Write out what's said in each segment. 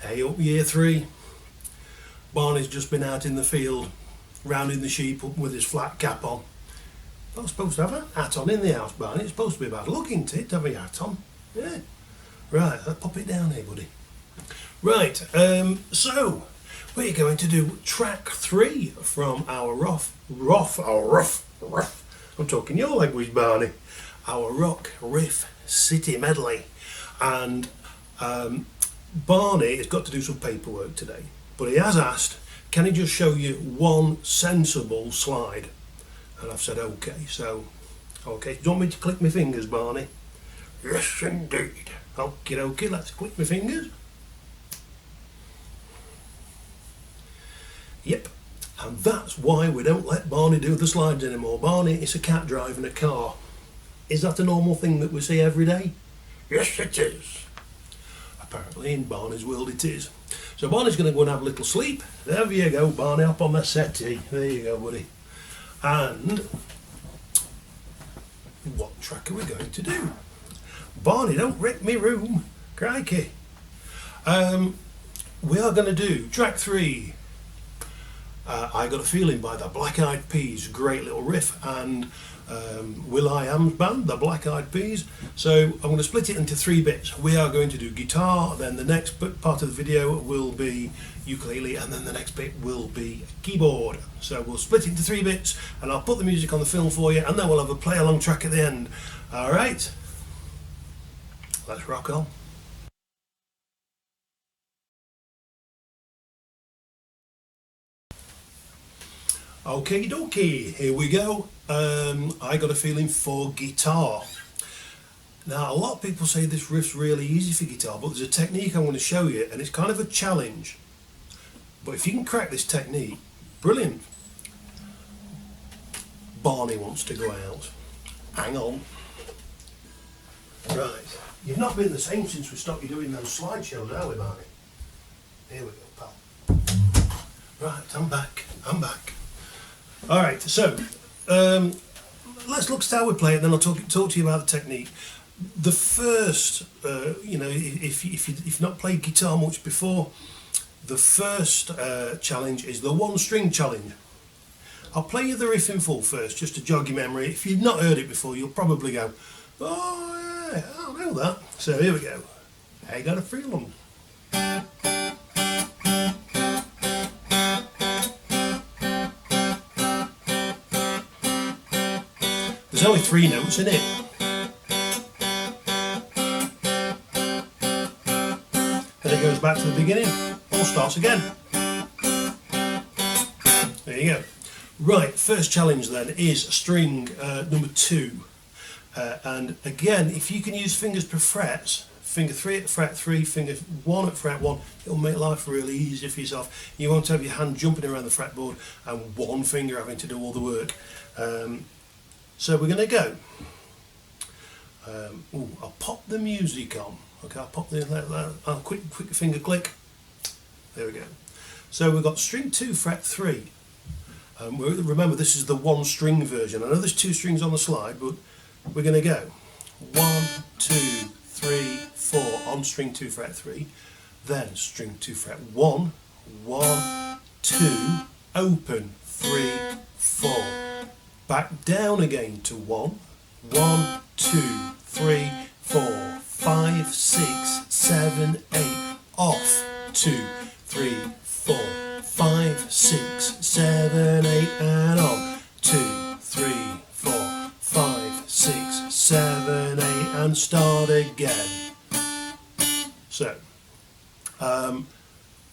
Hey up year 3, Barney's just been out in the field rounding the sheep up with his flat cap on. Not supposed to have a hat on in the house, Barney. It's supposed to be bad looking to have a hat on. Yeah. Right, I'll pop it down here, buddy. Right, so we're going to do track 3 from our I'm talking your language, Barney. Our Rock Riff City medley. And Barney has got to do some paperwork today, but he has asked, can he just show you one sensible slide? And I've said okay. So, okay, do you want me to click my fingers, Barney? Yes, indeed. Okie dokie, let's click my fingers. Yep, and that's why we don't let Barney do the slides anymore. Barney, it's a cat driving a car. Is that a normal thing that we see every day? Yes, it is. Apparently in Barney's world it is. So Barney's going to go and have a little sleep. There you go, Barney, up on the settee. There you go, buddy. And what track are we going to do? Barney, don't wreck me room. Crikey. We are going to do track 3. I Got a Feeling by the Black Eyed Peas. Great little riff. And will.i.am's band, the Black Eyed Peas. So I'm going to split it into 3 bits. We are going to do guitar, then the next part of the video will be ukulele, and then the next bit will be keyboard. So we'll split it into 3 bits, and I'll put the music on the film for you, and then we'll have a play along track at the end. Alright, let's rock on. Okie dokie, here we go. I Got a Feeling for guitar. Now, a lot of people say this riff's really easy for guitar, but there's a technique I'm going to show you, and it's kind of a challenge. But if you can crack this technique, brilliant. Barney wants to go out. Hang on. Right, you've not been the same since we stopped you doing those slideshows, have we, Barney? Here we go, pal. Right, I'm back. Alright, so let's look at how we play it, then I'll talk to you about the technique. The first, if you've not played guitar much before, the first challenge is the 1-string challenge. I'll play you the riff in full first, just to jog your memory. If you've not heard it before, you'll probably go, oh yeah, I know that. So here we go. I Got a Feeling. There's only 3 notes in it. Then it goes back to the beginning, all starts again. There you go. Right, first challenge then is string number 2. And again, if you can use fingers per frets, finger 3 at fret 3, finger 1 at fret 1, it'll make life really easy for yourself. You won't have your hand jumping around the fretboard and one finger having to do all the work. So we're going to go. I'll pop the music on. Okay, I'll pop the quick finger click. There we go. So we've got string 2 fret 3. Remember, this is the 1-string version. I know there's 2 strings on the slide, but we're going to go 1, 2, 3, 4 on string 2 fret 3. Then string 2 fret 1, 1, 2, open 3, 4. Back down again to 1, 1, 2, 3, 4, 5, 6, 7, 8, off 2, 3, 4, 5, 6, 7, 8, and on 2, 3, 4, 5, 6, 7, 8, and start again. So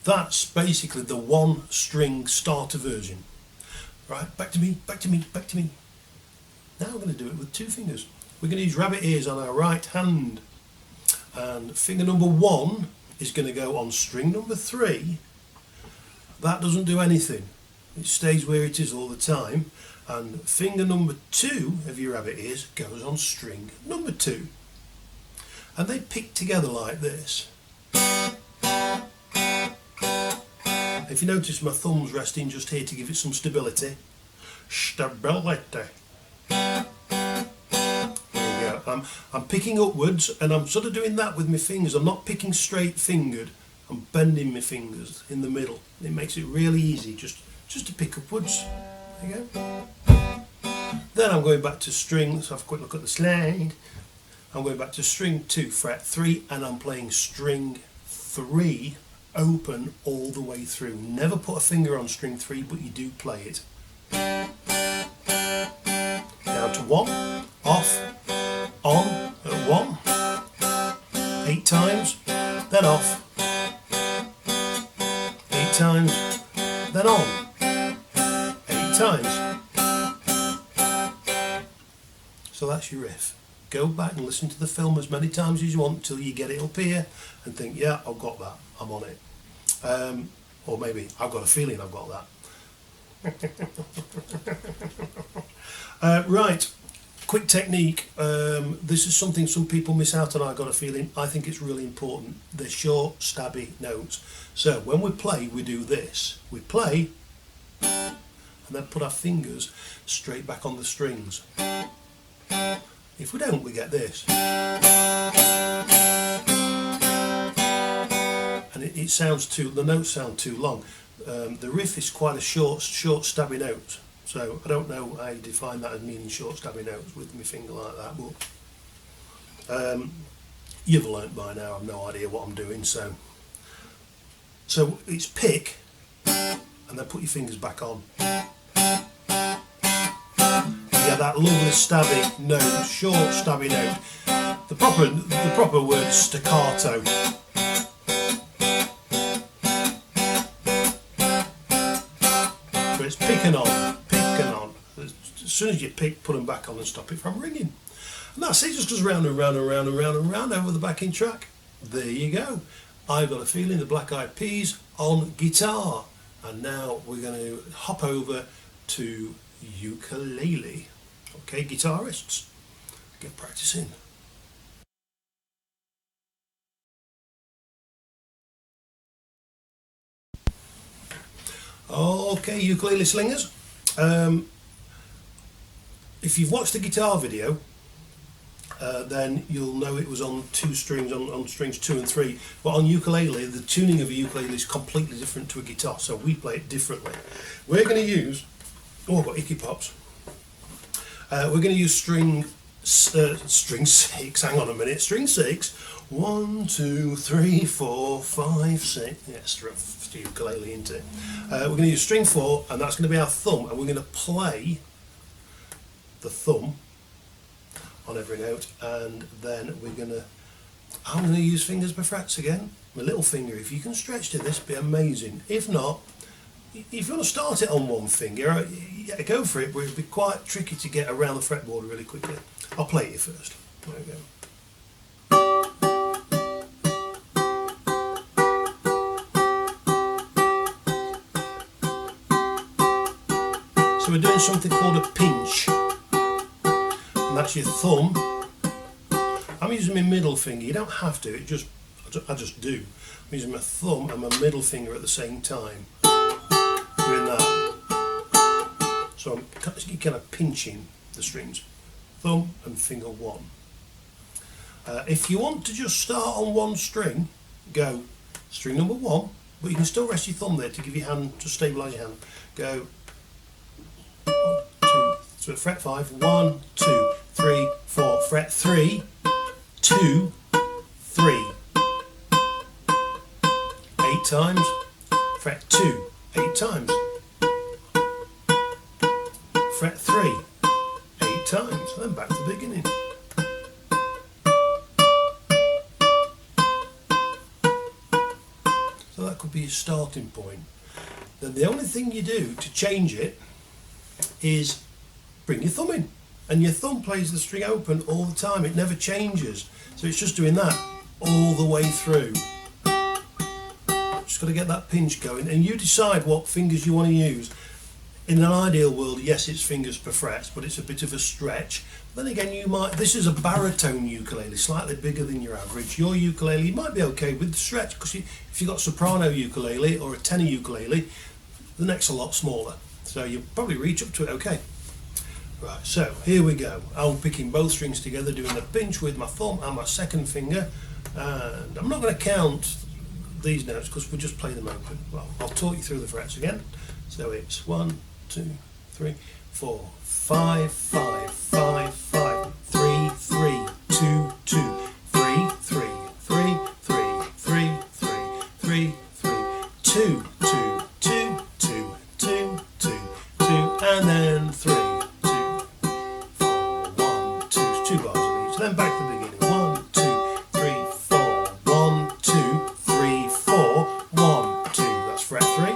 that's basically the 1-string starter version. Right, back to me. Now I'm going to do it with 2 fingers. We're going to use rabbit ears on our right hand. And finger number 1 is going to go on string number 3. That doesn't do anything. It stays where it is all the time. And finger number 2 of your rabbit ears goes on string number 2. And they pick together like this. If you notice, my thumb's resting just here to give it some stability. Stability. There you go. I'm picking upwards, and I'm sort of doing that with my fingers. I'm not picking straight fingered. I'm bending my fingers in the middle. It makes it really easy just to pick upwards. There you go. Then I'm going back to string. Let's have a quick look at the slide. I'm going back to string 2 fret 3 and I'm playing string 3 open all the way through. Never put a finger on string 3, but you do play it. Down to 1, off, on at 1, 8 times, then off, 8 times, then on, 8 times. So that's your riff. Go back and listen to the film as many times as you want until you get it up here and think, yeah, I've got that, I'm on it. Or maybe I've got a feeling I've got that. Right, quick technique. This is something some people miss out on. I've got a feeling. I think it's really important. They're short, stabby notes. So when we play, we do this. We play and then put our fingers straight back on the strings. If we don't, we get this. And it sounds the notes sound too long. The riff is quite a short, stabby note. So I don't know how you define that as meaning short, stabby notes with my finger like that. But you've learnt by now. I've no idea what I'm doing. So it's pick, and then put your fingers back on. Yeah, that lovely stabby note, short stabby note. The proper word is staccato. So it's pick and on. As soon as you pick, put them back on and stop it from ringing. And that's it, just goes round and round and round and round and round over the backing track. There you go. I've Got a Feeling, the Black Eyed Peas on guitar. And now we're going to hop over to ukulele. Okay, guitarists, get practicing. Okay, ukulele slingers. If you've watched the guitar video, then you'll know it was on 2 strings, on strings 2 and 3. But on ukulele, the tuning of a ukulele is completely different to a guitar, so we play it differently. We're going to use, oh, I've got icky pops. We're going to use string 6. Hang on a minute, string 6. 1, 2, 3, 4, 5, 6. Yes, it's the ukulele, isn't it? We're going to use string 4, and that's going to be our thumb, and we're going to play the thumb on every note, and then I'm going to use fingers per frets again. My little finger. If you can stretch to this, be amazing. If not, if you want to start it on one finger, yeah, go for it, but it'd be quite tricky to get around the fretboard really quickly. I'll play it you first. There we go. So we're doing something called a pinch, and that's your thumb. I'm using my middle finger. You don't have to. I just do. I'm using my thumb and my middle finger at the same time. Doing that. So I'm kind of pinching the strings. Thumb and finger 1. If you want to just start on one string, go string number 1, but you can still rest your thumb there to give your hand, to stabilise your hand. Go 1, 2, so fret 5, 1, 2, 3, 4, fret 3, 2, 3. 8 times, fret 2, 8 times. Fret 3, 8 times, and then back to the beginning. So that could be your starting point. Then the only thing you do to change it is bring your thumb in. And your thumb plays the string open all the time, it never changes. So it's just doing that all the way through. Just got to get that pinch going, and you decide what fingers you want to use. In an ideal world, yes, it's fingers per fret, but it's a bit of a stretch. Then again, this is a baritone ukulele, slightly bigger than your average. Your ukulele might be okay with the stretch, because if you've got soprano ukulele or a tenor ukulele, the neck's a lot smaller. So you'll probably reach up to it okay. Right, so here we go. I'm picking both strings together, doing a pinch with my thumb and my second finger. And I'm not going to count these notes because we'll just play them open. Well, I'll talk you through the frets again. So it's 1, 2, 3, 4, 5, 5, 5, 5, 3, 3, 2, 2, 3, 3, 3, 3, 3, 3, 3, 3, 2, 2, 2, 2, 2, 2, 2, and then 3, 2, 4, 1, 2, 2 bars of each. Then back to the beginning. 1, 2, 3, 4, 1, 2, 3, 4, 1, 2. That's fret 3.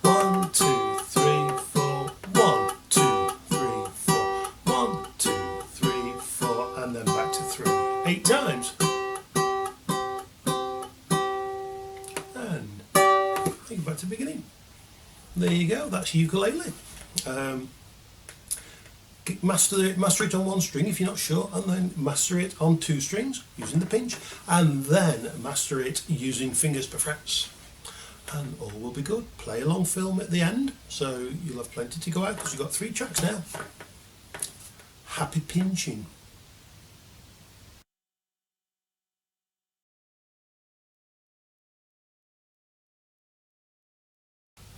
1, 2, 3, 4, 1, 2, 3, 4, 1, 2, 3, 4, and then back to 3. 8 times. And think back to the beginning. There you go. That's ukulele. Master it on 1 string if you're not sure, and then master it on 2 strings using the pinch, and then master it using fingers per frets, and all will be good. Play along film at the end, so you'll have plenty to go out because you've got 3 tracks now. Happy pinching.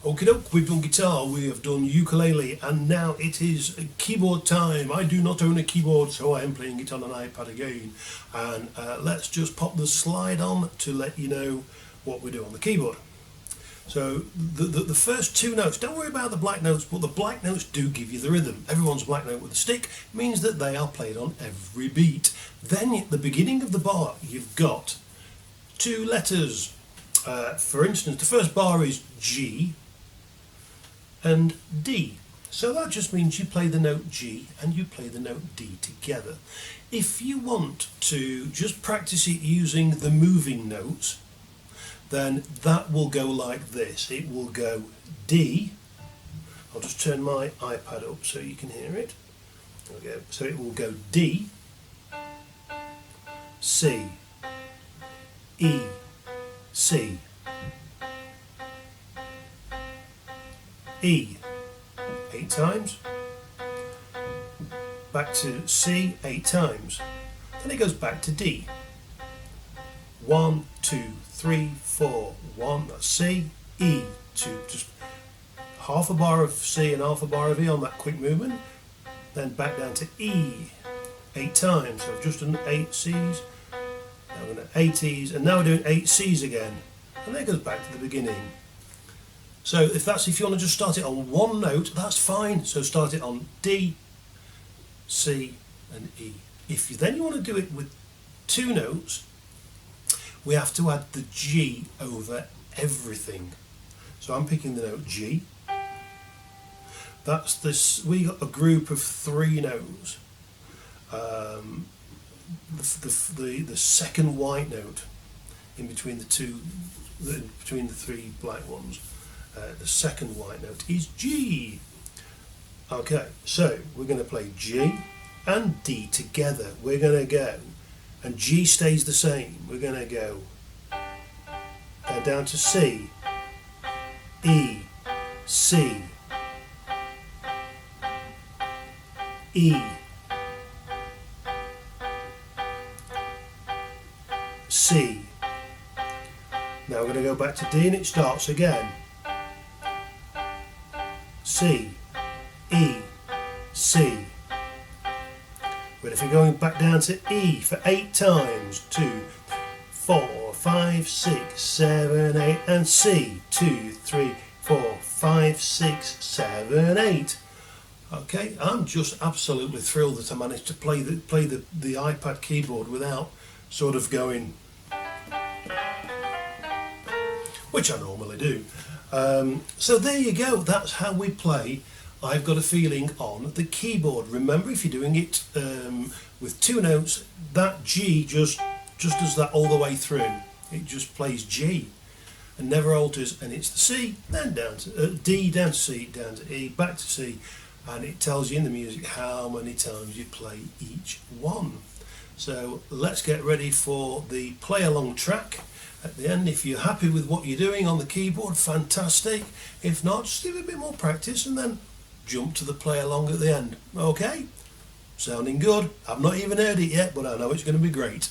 Okie doke, we've done guitar, we have done ukulele, and now it is keyboard time. I do not own a keyboard, so I am playing it on an iPad again. And let's just pop the slide on to let you know what we do on the keyboard. So the first 2 notes, don't worry about the black notes, but the black notes do give you the rhythm. Everyone's black note with a stick means that they are played on every beat. Then at the beginning of the bar, you've got 2 letters. For instance, the first bar is G and D. So that just means you play the note G and you play the note D together. If you want to just practice it using the moving notes, then that will go like this. It will go D. I'll just turn my iPad up so you can hear it. There we go. So it will go D, C, E, C, E, 8 times, back to C 8 times, then it goes back to D. 1, 2, 3, 4, 1, that's C, E, 2, just half a bar of C and half a bar of E on that quick movement, then back down to E 8 times. So I've just done 8 C's, now we're going to 8 E's, and now we're doing 8 C's again, and then it goes back to the beginning. So if you want to just start it on 1 note, that's fine. So start it on D, C, and E. If you want to do it with 2 notes, we have to add the G over everything. So I'm picking the note G. That's this. We got a group of 3 notes. The second white note in between the 3 black ones. The second white note is G. Okay, so we're going to play G and D together. We're going to go, and G stays the same. We're going to go down to C, E, C, E, C. Now we're going to go back to D and it starts again. C, E, C. But if you're going back down to E for 8 times, 2, 4, 5, 6, 7, 8, and C, 2, 3, 4, 5, 6, 7, 8. Okay, I'm just absolutely thrilled that I managed to play the iPad keyboard without sort of going, which I normally do. So there you go, that's how we play I've Got a Feeling on the keyboard. Remember, if you're doing it with 2 notes, that G just does that all the way through. It just plays G and never alters, and it's the C, then down to D, down to C, down to E, back to C, and it tells you in the music how many times you play each one. So let's get ready for the play along track at the end. If you're happy with what you're doing on the keyboard, fantastic. If not, just give it a bit more practice and then jump to the play along at the end. Okay? Sounding good. I've not even heard it yet, but I know it's going to be great.